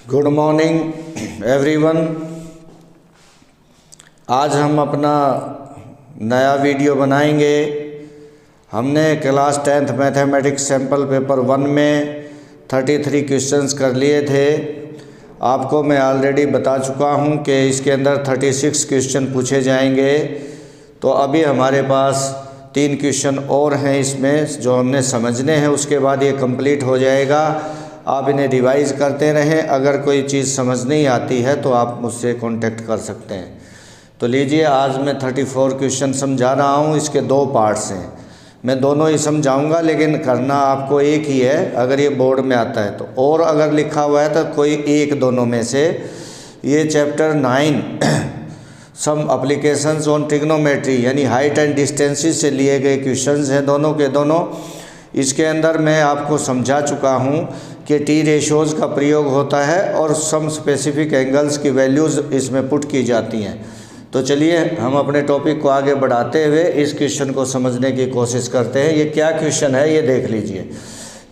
Good morning everyone. आज हम अपना नया वीडियो बनाएंगे। हमने class 10th mathematics sample paper 1 में 33 क्वेश्चंस कर लिए थे। आपको मैं ऑलरेडी बता चुका हूं कि इसके अंदर 36 क्वेश्चन पूछे जाएंगे। तो अभी हमारे पास 3 क्वेश्चन और हैं इसमें जो हमने समझने हैं, उसके बाद ये कंप्लीट हो जाएगा। आप इन्हें रिवाइज़ करते रहें। अगर कोई चीज़ समझ नहीं आती है तो आप मुझसे कांटेक्ट कर सकते हैं। तो लीजिए, आज मैं 34 क्वेश्चन समझा रहा हूँ। इसके 2 पार्ट्स हैं। मैं दोनों ही समझाऊंगा, लेकिन करना आपको एक ही है अगर ये बोर्ड में आता है तो। और अगर लिखा हुआ है तो कोई एक दोनों में से। ये chapter 9 some applications on trigonometry यानी हाइट एंड डिस्टेंसेस से लिए गए क्वेश्चंस हैं दोनों के दोनों। इसके अंदर मैं आपको समझा चुका हूँ कि टी रेशोज़ का प्रयोग होता है और सम स्पेसिफिक एंगल्स की वैल्यूज़ इसमें पुट की जाती हैं। तो चलिए हम अपने टॉपिक को आगे बढ़ाते हुए इस क्वेश्चन को समझने की कोशिश करते हैं। ये क्या क्वेश्चन है ये देख लीजिए।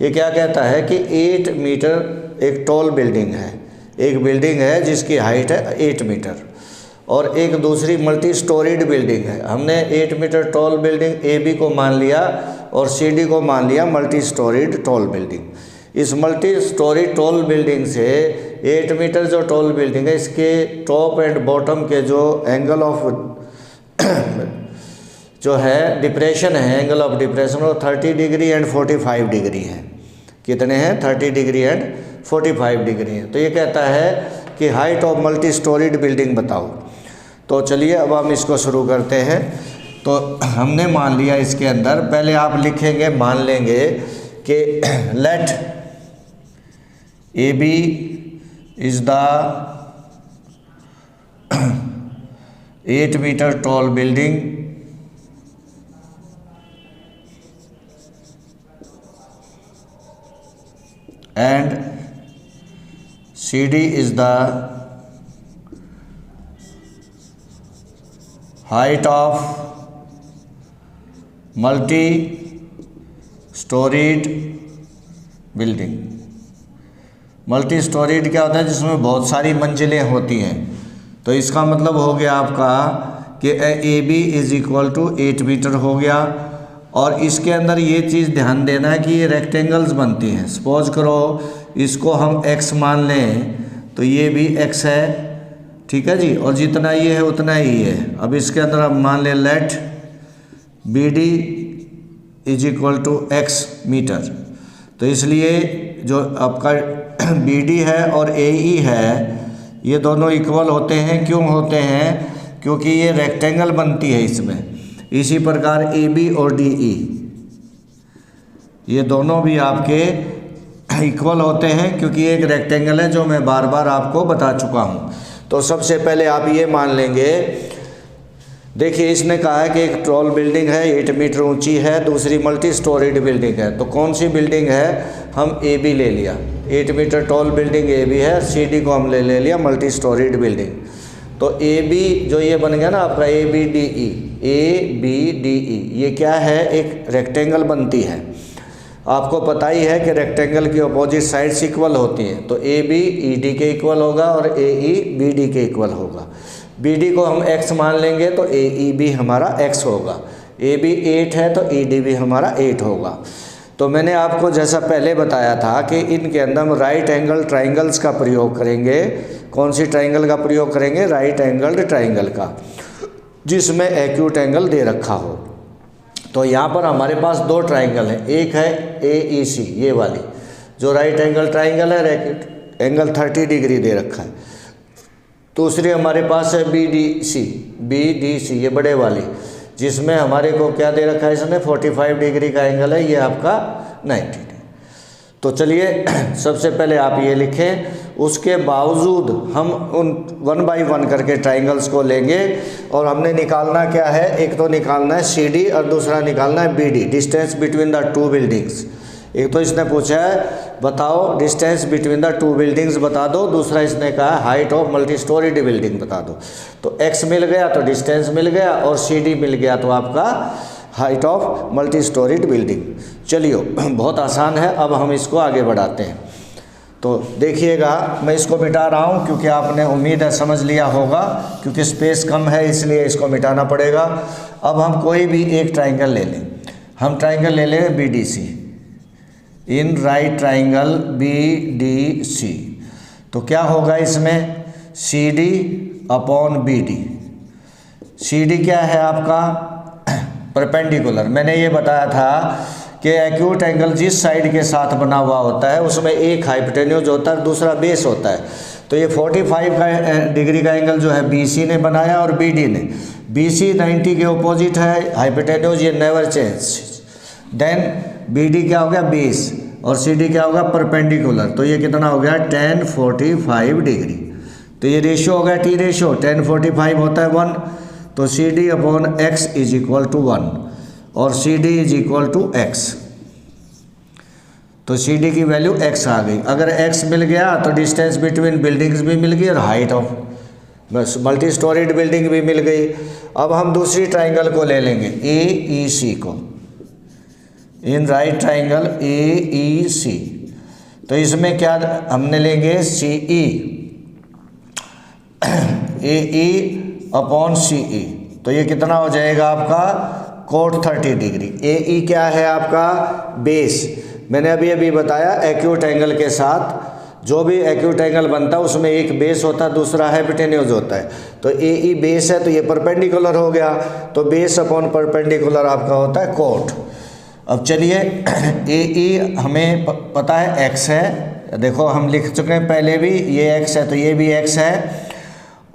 ये क्या कहता है कि 8 मीटर एक टॉल बिल्डिंग है। एक बिल्डिंग है जिसकी हाइट है 8 मीटर और एक दूसरी मल्टी स्टोरीड बिल्डिंग है। हमने 8 meter tall building A B को मान लिया और सी डी को मान लिया मल्टी स्टोरीड टॉल बिल्डिंग। इस मल्टी स्टोरी टॉल बिल्डिंग से 8 मीटर जो टॉल बिल्डिंग है, इसके टॉप एंड बॉटम के जो एंगल ऑफ जो है डिप्रेशन है, एंगल ऑफ डिप्रेशन वो 30 डिग्री एंड 45 डिग्री है। कितने हैं? 30 डिग्री एंड 45 डिग्री है। तो ये कहता है कि height of multi storied building बताओ। तो चलिए अब हम इसको शुरू करते हैं। तो हमने मान लिया इसके अंदर, पहले आप लिखेंगे, मान लेंगे कि let A B is the 8 meter tall building and C D is the height of multi storied building। Multi storied क्या होता है? जिसमें बहुत सारी मंजिलें होती हैं। तो इसका मतलब हो गया आपका कि A B is equal to 8 meter हो गया। और इसके अंदर ये चीज़ ध्यान देना है कि ये रेक्टेंगल्स बनती हैं। सपोज करो इसको हम x मान लें तो ये भी x है, ठीक है जी, और जितना ये है उतना ही है। अब इसके अंदर हम मान लें let B D is equal to x meter. तो इसलिए जो आपका बी डी है और ए ई है ये दोनों इक्वल होते हैं। क्यों होते हैं? क्योंकि ये रेक्टेंगल बनती है इसमें। इसी प्रकार ए बी और डी ई ये दोनों भी आपके इक्वल होते हैं क्योंकि एक रेक्टेंगल है, जो मैं बार बार आपको बता चुका हूँ। तो सबसे पहले आप ये मान लेंगे, देखिए इसने कहा है कि एक टॉल बिल्डिंग है 8 मीटर ऊंची है, दूसरी मल्टी स्टोरीड बिल्डिंग है। तो कौन सी बिल्डिंग है? हम ए बी ले लिया। 8 meter tall building A B है, सी डी को हम ले लिया मल्टी स्टोरीड बिल्डिंग। तो ए बी जो ये बन गया ना आपका A B D E, A B D E ये क्या है? एक रेक्टेंगल बनती है। आपको पता ही है कि रेक्टेंगल की अपोजिट साइड्स इक्वल होती हैं। तो ए बी ई डी के इक्वल होगा और ए ई बी डी के इक्वल होगा। बी डी को हम x मान लेंगे तो ए ई भी हमारा x होगा। ए बी 8 है तो ई डी भी हमारा 8 होगा। तो मैंने आपको जैसा पहले बताया था कि इनके अंदर हम राइट एंगल ट्राइंगल्स का प्रयोग करेंगे। कौन सी ट्राइंगल का प्रयोग करेंगे? राइट एंगल्ड ट्राइंगल का, जिसमें एक्यूट एंगल दे रखा हो। तो यहाँ पर हमारे पास 2 ट्राइंगल हैं। एक है ए ई सी ये वाली जो राइट एंगल ट्राइंगल है, रेक्ट एंगल 30 डिग्री दे रखा है। दूसरी हमारे पास है बी डी सी ये बड़े वाली, जिसमें हमारे को क्या दे रखा है? इसने 45 डिग्री का एंगल है, ये आपका 90 डिग्री। तो चलिए सबसे पहले आप ये लिखें। उसके बावजूद हम उन 1 बाई 1 करके ट्राइंगल्स को लेंगे और हमने निकालना क्या है? एक तो निकालना है सी डी और दूसरा निकालना है B D, distance between the 2 buildings. एक तो इसने पूछा है बताओ डिस्टेंस बिटवीन द 2 बिल्डिंग्स बता दो, दूसरा इसने कहा height of multi storied building बता दो। तो x मिल गया तो डिस्टेंस मिल गया और सी डी मिल गया तो आपका height of multi storied building. चलिए बहुत आसान है, अब हम इसको आगे बढ़ाते हैं। तो देखिएगा मैं इसको मिटा रहा हूँ क्योंकि आपने उम्मीद है समझ लिया होगा, क्योंकि स्पेस कम है इसलिए इसको मिटाना पड़ेगा। अब हम कोई भी एक ट्राइंगल ले लें, हम ट्राइंगल ले लें BDC, in right triangle BDC। तो क्या होगा इसमें, CD अपॉन BD। CD क्या है आपका, परपेंडिकुलर। मैंने ये बताया था कि एक्यूट एंगल जिस साइड के साथ बना हुआ होता है उसमें एक हाइपोटेन्यूज होता है, दूसरा बेस होता है। तो ये 45 का डिग्री का एंगल जो है BC ने बनाया और BD ने। BC 90 के ऑपोजिट है, हाइपोटेन्यूज ये नेवर चेंज। देन BD क्या हो गया, बेस, और CD क्या होगा, परपेंडिकुलर। तो ये कितना हो गया, tan 45 डिग्री। तो ये रेशियो हो गया T रेशियो, tan 45 होता है 1, तो CD upon x is equal to 1 और CD is equal to x। तो CD की वैल्यू x आ गई। अगर x मिल गया तो डिस्टेंस बिटवीन बिल्डिंग्स भी मिल गई और हाइट ऑफ बस मल्टी स्टोरीड बिल्डिंग भी मिल गई। अब हम दूसरी ट्राइंगल को ले लेंगे AEC को, इन राइट ट्राइंगल AEC। तो इसमें क्या हमने लेंगे, CE, AE अपॉन CE। तो ये कितना हो जाएगा आपका, कोट 30 डिग्री। AE क्या है आपका, बेस। मैंने अभी बताया एक्यूट एंगल के साथ जो भी एक्यूट एंगल बनता है उसमें एक बेस होता है, दूसरा हाइपोटेन्यूज होता है। तो AE बेस है तो ये परपेंडिकुलर हो गया, तो बेस अपॉन परपेंडिकुलर आपका होता है कोट। अब चलिए AE हमें पता है x है, देखो हम लिख चुके हैं पहले भी, ये x है तो ये भी x है।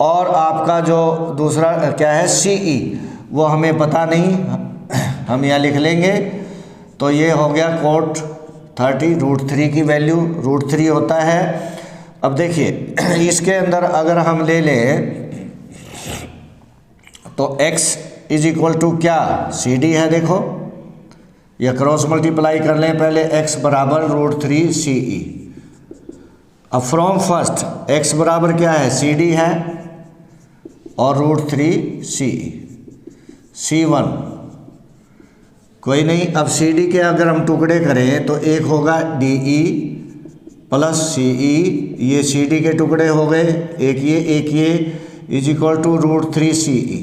और आपका जो दूसरा क्या है CE, वो हमें पता नहीं, हम यहाँ लिख लेंगे। तो ये हो गया कोट 30, √3 की वैल्यू √3 होता है। अब देखिए इसके अंदर अगर हम ले लें तो x इज इक्वल टू क्या, CD है, देखो या क्रॉस मल्टीप्लाई कर लें पहले, x बराबर √3 CE। अब फ्रॉम फर्स्ट x बराबर क्या है, CD है और √3 CE, C1 कोई नहीं। अब CD के अगर हम टुकड़े करें तो एक होगा DE प्लस CE, ये CD के टुकड़े हो गए, एक ये इज इक्वल टू √3 CE।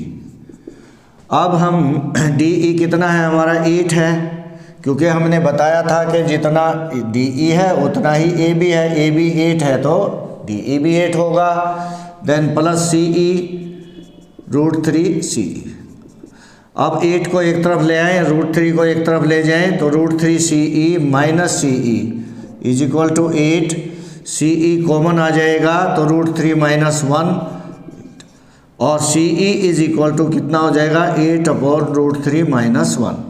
अब हम DE कितना है हमारा, 8 है, क्योंकि हमने बताया था कि जितना DE है उतना ही AB है, AB 8 है तो DE भी 8 होगा। Then plus CE √3 CE। अब 8 को एक तरफ ले आएँ, √3 को एक तरफ ले जाएं तो √3 CE minus CE is equal to 8। CE common आ जाएगा तो √3 माइनस 1 और CE इज इक्वल टू कितना हो जाएगा, 8 अपॉन √3 माइनस 1।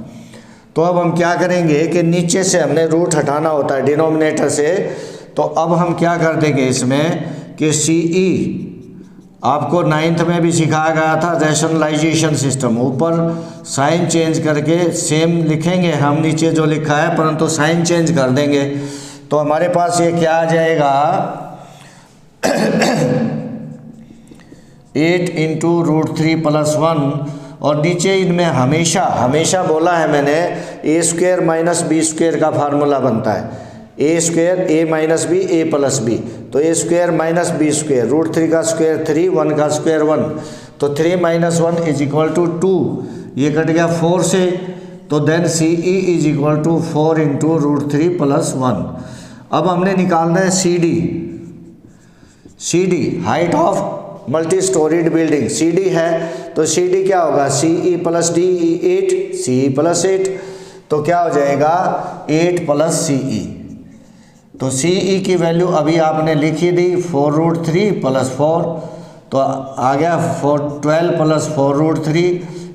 तो अब हम क्या करेंगे कि नीचे से हमने रूट हटाना होता है डिनोमिनेटर से। तो अब हम क्या कर देंगे इसमें कि CE आपको 9th में भी सिखाया गया था, रैशनलाइजेशन सिस्टम, ऊपर साइन चेंज करके सेम लिखेंगे हम नीचे जो लिखा है, परंतु साइन चेंज कर देंगे। तो हमारे पास ये क्या आ जाएगा 8 इंटू √3 प्लस 1 और नीचे इनमें हमेशा बोला है मैंने a² माइनस b² का फार्मूला बनता है, a² a minus B a plus B. तो a² माइनस b², √3 का स्क्वायर 3, 1 का स्क्वायर 1, तो 3 माइनस 1 इज इक्वल टू 2, ये कट गया 4 से। तो then CE is equal to 4 into √3 plus 1। अब हमने निकालना है CD height of multi storied building. CD है तो CD क्या होगा, CE plus DE 8, CE plus 8, तो क्या हो जाएगा 8 प्लस CE। तो CE की वैल्यू अभी आपने लिखी दी 4√3 प्लस 4, तो आ गया 12 प्लस 4√3।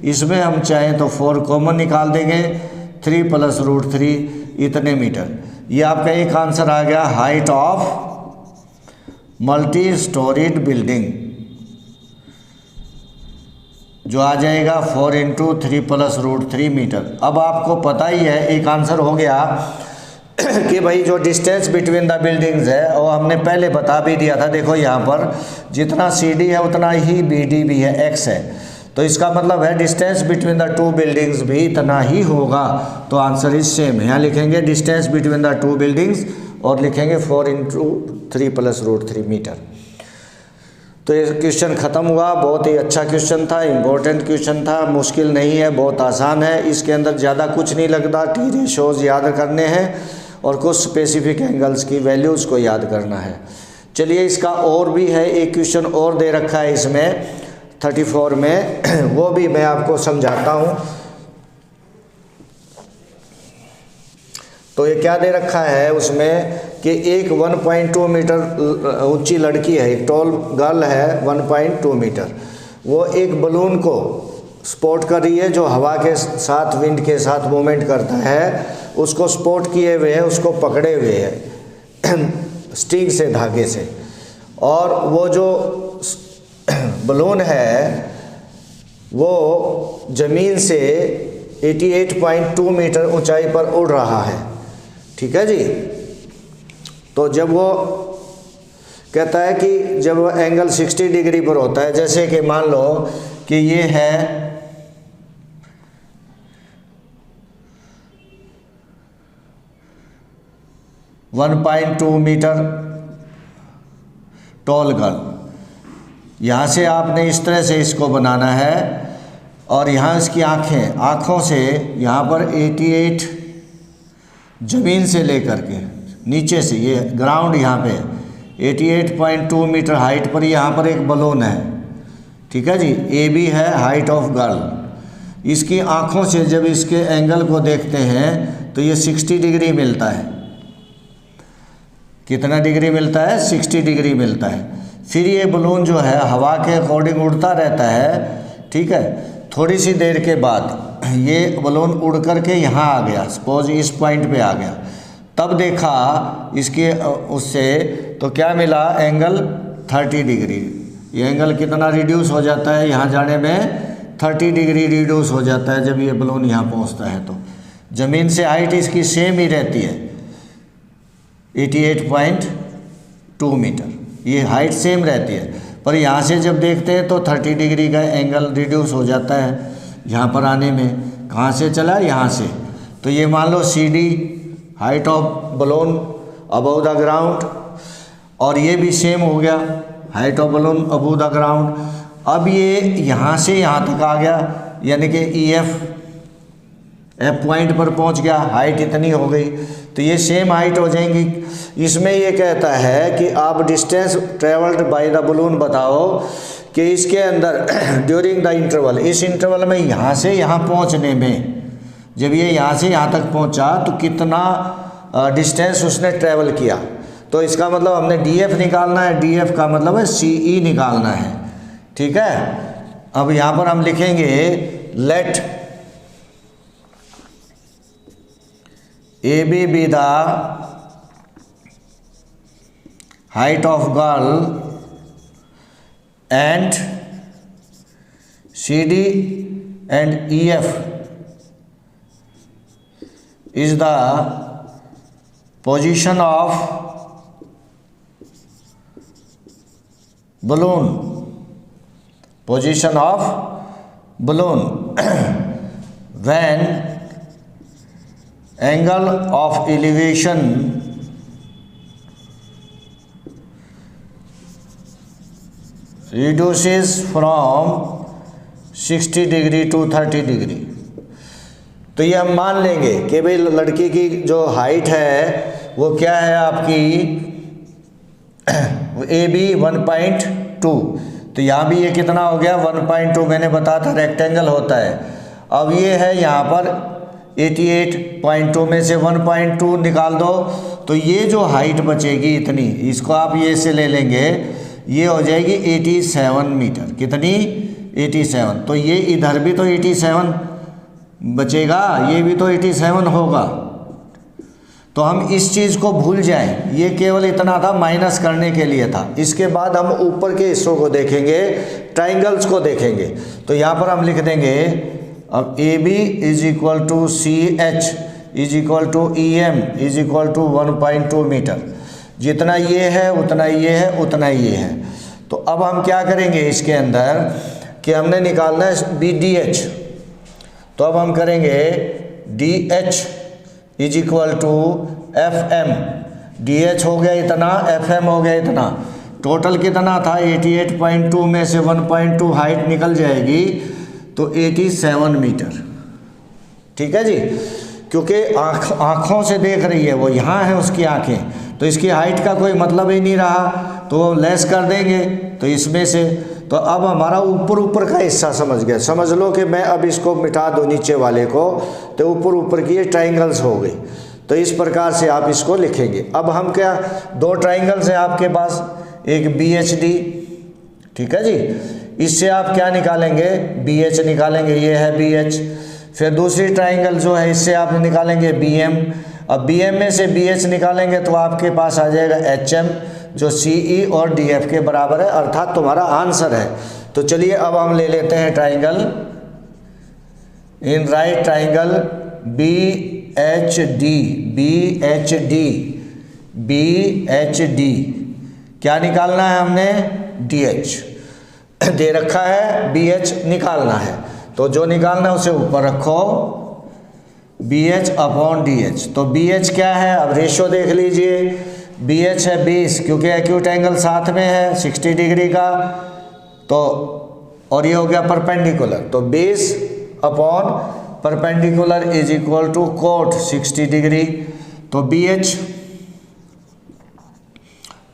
इसमें हम चाहें तो 4 कॉमन निकाल देंगे, 3 प्लस √3 इतने मीटर। ये आपका एक आंसर आ गया height of multi storied building, जो आ जाएगा 4 इंटू 3 प्लस √3 मीटर। अब आपको पता ही है एक आंसर हो गया कि भाई जो डिस्टेंस बिटवीन द बिल्डिंग्स है वो हमने पहले बता भी दिया था। देखो यहाँ पर जितना CD है उतना ही BD भी है, x है, तो इसका मतलब है distance between the two buildings भी इतना ही होगा। तो आंसर इज सेम, यहाँ लिखेंगे distance between the two buildings और लिखेंगे 4 इंटू 3 प्लस रूट 3 मीटर। तो ये क्वेश्चन ख़त्म हुआ। बहुत ही अच्छा क्वेश्चन था, इम्पोर्टेंट क्वेश्चन था, मुश्किल नहीं है, बहुत आसान है। इसके अंदर ज़्यादा कुछ नहीं लगता, टी रेशोज़ याद करने हैं और कुछ स्पेसिफिक एंगल्स की वैल्यूज़ को याद करना है। चलिए इसका और भी है, एक क्वेश्चन और दे रखा है इसमें 34 में, वो भी मैं आपको समझाता हूँ। तो ये क्या दे रखा है उसमें कि एक 1.2 मीटर ऊंची लड़की है, एक टॉल गर्ल है 1.2 मीटर, वो एक बलून को स्पोर्ट कर रही है जो हवा के साथ, विंड के साथ मूवमेंट करता है, उसको स्पोर्ट किए हुए है, उसको पकड़े हुए है स्टिंग से, धागे से। और वो जो बलून है वो ज़मीन से 88.2 मीटर ऊंचाई पर उड़ रहा है, ठीक है जी। तो जब वो कहता है कि जब वो एंगल 60 डिग्री पर होता है, जैसे कि मान लो कि ये है 1.2 मीटर टॉल गर्ल, यहाँ से आपने इस तरह से इसको बनाना है और यहाँ इसकी आँखें, आँखों से यहाँ पर 88 ज़मीन से लेकर के नीचे से, ये ग्राउंड यहाँ पे 88.2 मीटर हाइट पर यहाँ पर एक बलून है, ठीक है जी। ए बी है हाइट ऑफ गर्ल। इसकी आँखों से जब इसके एंगल को देखते हैं तो ये 60 डिग्री मिलता है। कितना डिग्री मिलता है? 60 डिग्री मिलता है। फिर ये बलून जो है हवा के अकॉर्डिंग उड़ता रहता है, ठीक है। थोड़ी सी देर के बाद ये बलून उड़ कर के यहाँ आ गया, सपोज इस पॉइंट पे आ गया, तब देखा इसके उससे तो क्या मिला? Angle 30 degree. ये एंगल कितना रिड्यूस हो जाता है? यहाँ जाने में 30 डिग्री रिड्यूस हो जाता है जब ये बलून यहाँ पहुँचता है। तो ज़मीन से हाइट इसकी सेम ही रहती है 88.2 मीटर, ये हाइट सेम रहती है, पर यहाँ से जब देखते हैं तो 30 डिग्री का एंगल रिड्यूस हो जाता है यहाँ पर आने में। कहाँ से चला? यहाँ से। तो ये मान लो CD height of balloon above the ground, और ये भी सेम हो गया height of balloon above the ground. अब ये यहाँ से यहाँ तक आ गया, यानी कि F पॉइंट पर पहुँच गया, हाइट इतनी हो गई, तो ये सेम हाइट हो जाएंगी। इसमें ये कहता है कि आप distance travelled by the balloon बताओ कि इसके अंदर ड्यूरिंग द इंटरवल, इस इंटरवल में यहाँ से यहाँ पहुँचने में, जब ये यहाँ से यहाँ तक पहुँचा तो कितना डिस्टेंस उसने ट्रेवल किया। तो इसका मतलब हमने DF निकालना है, DF का मतलब है CE निकालना है, ठीक है। अब यहाँ पर हम लिखेंगे late AB be the height of girl and CD and EF is the position of balloon, position of balloon when angle of elevation reduces from 60 degree to 30 degree. तो ये हम मान लेंगे कि भाई लड़की की जो हाइट है वो क्या है आपकी AB 1.2, तो यहाँ भी ये कितना हो गया 1.2, मैंने बताया था रेक्टेंगल होता है। अब ये है यहाँ पर 88.2 में से 1.2 निकाल दो, तो ये जो हाइट बचेगी इतनी, इसको आप ये से ले लेंगे, ये हो जाएगी 87 मीटर। कितनी? 87। तो ये इधर भी तो 87 बचेगा, ये भी तो 87 होगा। तो हम इस चीज़ को भूल जाएं, ये केवल इतना था, माइनस करने के लिए था। इसके बाद हम ऊपर के हिस्सों को देखेंगे, ट्राइंगल्स को देखेंगे। तो यहाँ पर हम लिख देंगे अब AB is equal to CH is equal to EM is equal to 1.2 meter. जितना ये है उतना ये है उतना ये है। तो अब हम क्या करेंगे इसके अंदर कि हमने निकालना है BDH। तो अब हम करेंगे DH is equal to FM DH हो गया इतना, FM हो गया इतना, टोटल कितना था 88.2 में से 1.2 हाइट निकल जाएगी तो 87 मीटर। ठीक है जी, क्योंकि आँखों से देख रही है वो, यहाँ है उसकी आँखें, तो इसकी हाइट का कोई मतलब ही नहीं रहा, तो लेस कर देंगे तो इसमें से। तो अब हमारा ऊपर ऊपर का हिस्सा समझ गया, समझ लो कि मैं अब इसको मिटा दूँ नीचे वाले को, तो ऊपर ऊपर की ये ट्राइंगल्स हो गई। तो इस प्रकार से आप इसको लिखेंगे। अब हम क्या, दो ट्राइंगल्स हैं आपके पास, एक BHD, ठीक है जी, इससे आप क्या निकालेंगे, BH निकालेंगे, ये है BH। फिर दूसरी ट्राइंगल जो है इससे आप निकालेंगे BM। अब BM में से BH निकालेंगे तो आपके पास आ जाएगा HM, जो CE और DF के बराबर है, अर्थात तुम्हारा आंसर है। तो चलिए अब हम ले लेते हैं triangle, in right triangle BHD, क्या निकालना है हमने, DH दे रखा है, BH निकालना है, तो जो निकालना है उसे ऊपर रखो, BH अपॉन DH। तो BH क्या है, अब रेशो देख लीजिए, BH है 20, क्योंकि एक्यूट एंगल साथ में है 60 डिग्री का, तो और ये हो गया परपेंडिकुलर, तो 20 upon perpendicular is equal to cot 60 degree. तो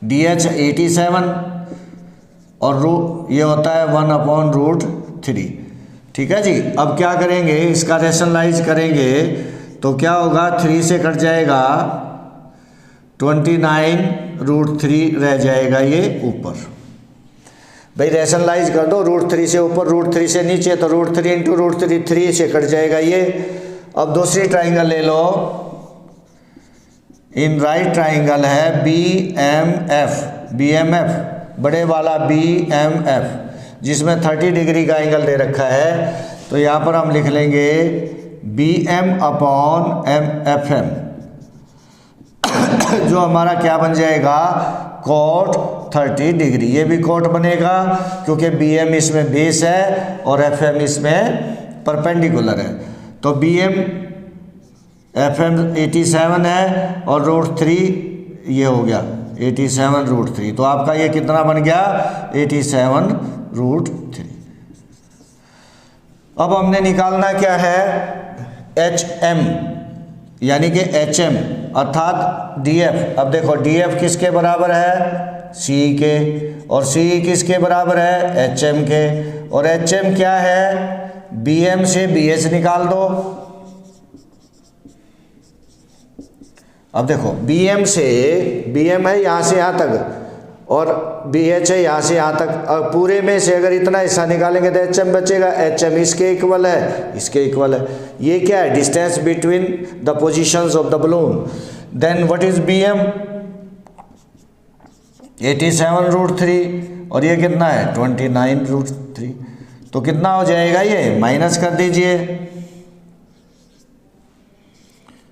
DH 87 और ये होता है 1/√3। ठीक है जी, अब क्या करेंगे, इसका रेशनलाइज करेंगे तो क्या होगा, 3 से कट जाएगा 29√3 रह जाएगा ये ऊपर। भाई रेशनलाइज कर दो, √3 से ऊपर √3 से नीचे, तो √3 इंटू √3 3 से कट जाएगा ये। अब दूसरी ट्राइंगल ले लो, इन राइट ट्राइंगल है BMF, बड़े वाला BMF, जिसमें 30 डिग्री का एंगल दे रखा है। तो यहाँ पर हम लिख लेंगे BM अपॉन FM, जो हमारा क्या बन जाएगा, कोट 30 डिग्री। ये भी कोट बनेगा क्योंकि BM इसमें बेस है और FM इसमें परपेंडिकुलर है। तो BM FM 87 है और √3 ये हो गया 87√3, तो आपका ये कितना बन गया, 87√3। अब हमने निकालना क्या है, HM यानी कि HM अर्थात DF। अब देखो DF किसके बराबर है, CE के, और CE किसके बराबर है, HM के, और HM क्या है, BM से BH निकाल दो। अब देखो BM से, BM है यहाँ से यहाँ तक और BH है यहाँ से यहाँ तक, अब पूरे में से अगर इतना हिस्सा निकालेंगे तो HM बचेगा, HM इसके इक्वल है, इसके इक्वल है। ये क्या है, distance between the positions of the balloon. Then what is BM, 87√3 और ये कितना है 29√3, तो कितना हो जाएगा, ये माइनस कर दीजिए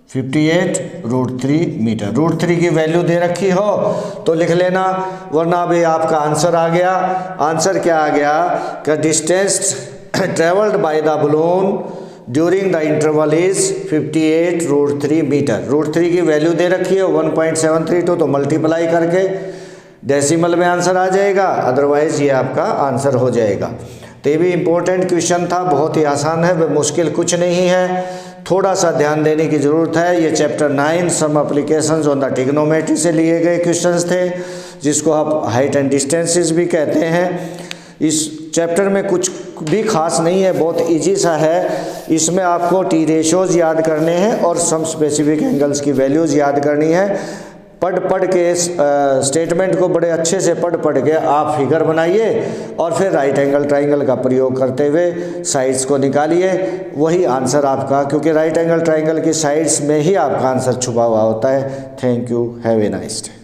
58√3 मीटर। √3 की वैल्यू दे रखी हो तो लिख लेना, वरना अभी आपका आंसर आ गया। आंसर क्या आ गया कि distance travelled by the balloon during the interval is 58√3 meter. √3 की वैल्यू दे रखी है 1.732, तो मल्टीप्लाई करके डेसिमल में आंसर आ जाएगा, अदरवाइज ये आपका आंसर हो जाएगा। तो ये भी इम्पोर्टेंट क्वेश्चन था, बहुत ही आसान है, मुश्किल कुछ नहीं है, थोड़ा सा ध्यान देने की ज़रूरत है। ये chapter 9 some applications on the trigonometry से लिए गए क्वेश्चंस थे, जिसको आप हाइट एंड डिस्टेंसेस भी कहते हैं। इस चैप्टर में कुछ भी खास नहीं है, बहुत इजी सा है। इसमें आपको टी रेशोज़ याद करने हैं और सम स्पेसिफिक एंगल्स की वैल्यूज़ याद करनी है। पढ़ के स्टेटमेंट को बड़े अच्छे से पढ़ के आप फिगर बनाइए और फिर राइट एंगल ट्राइंगल का प्रयोग करते हुए साइड्स को निकालिए, वही आंसर आपका, क्योंकि राइट एंगल ट्राइंगल की साइड्स में ही आपका आंसर छुपा हुआ होता है। Thank you, have a nice day.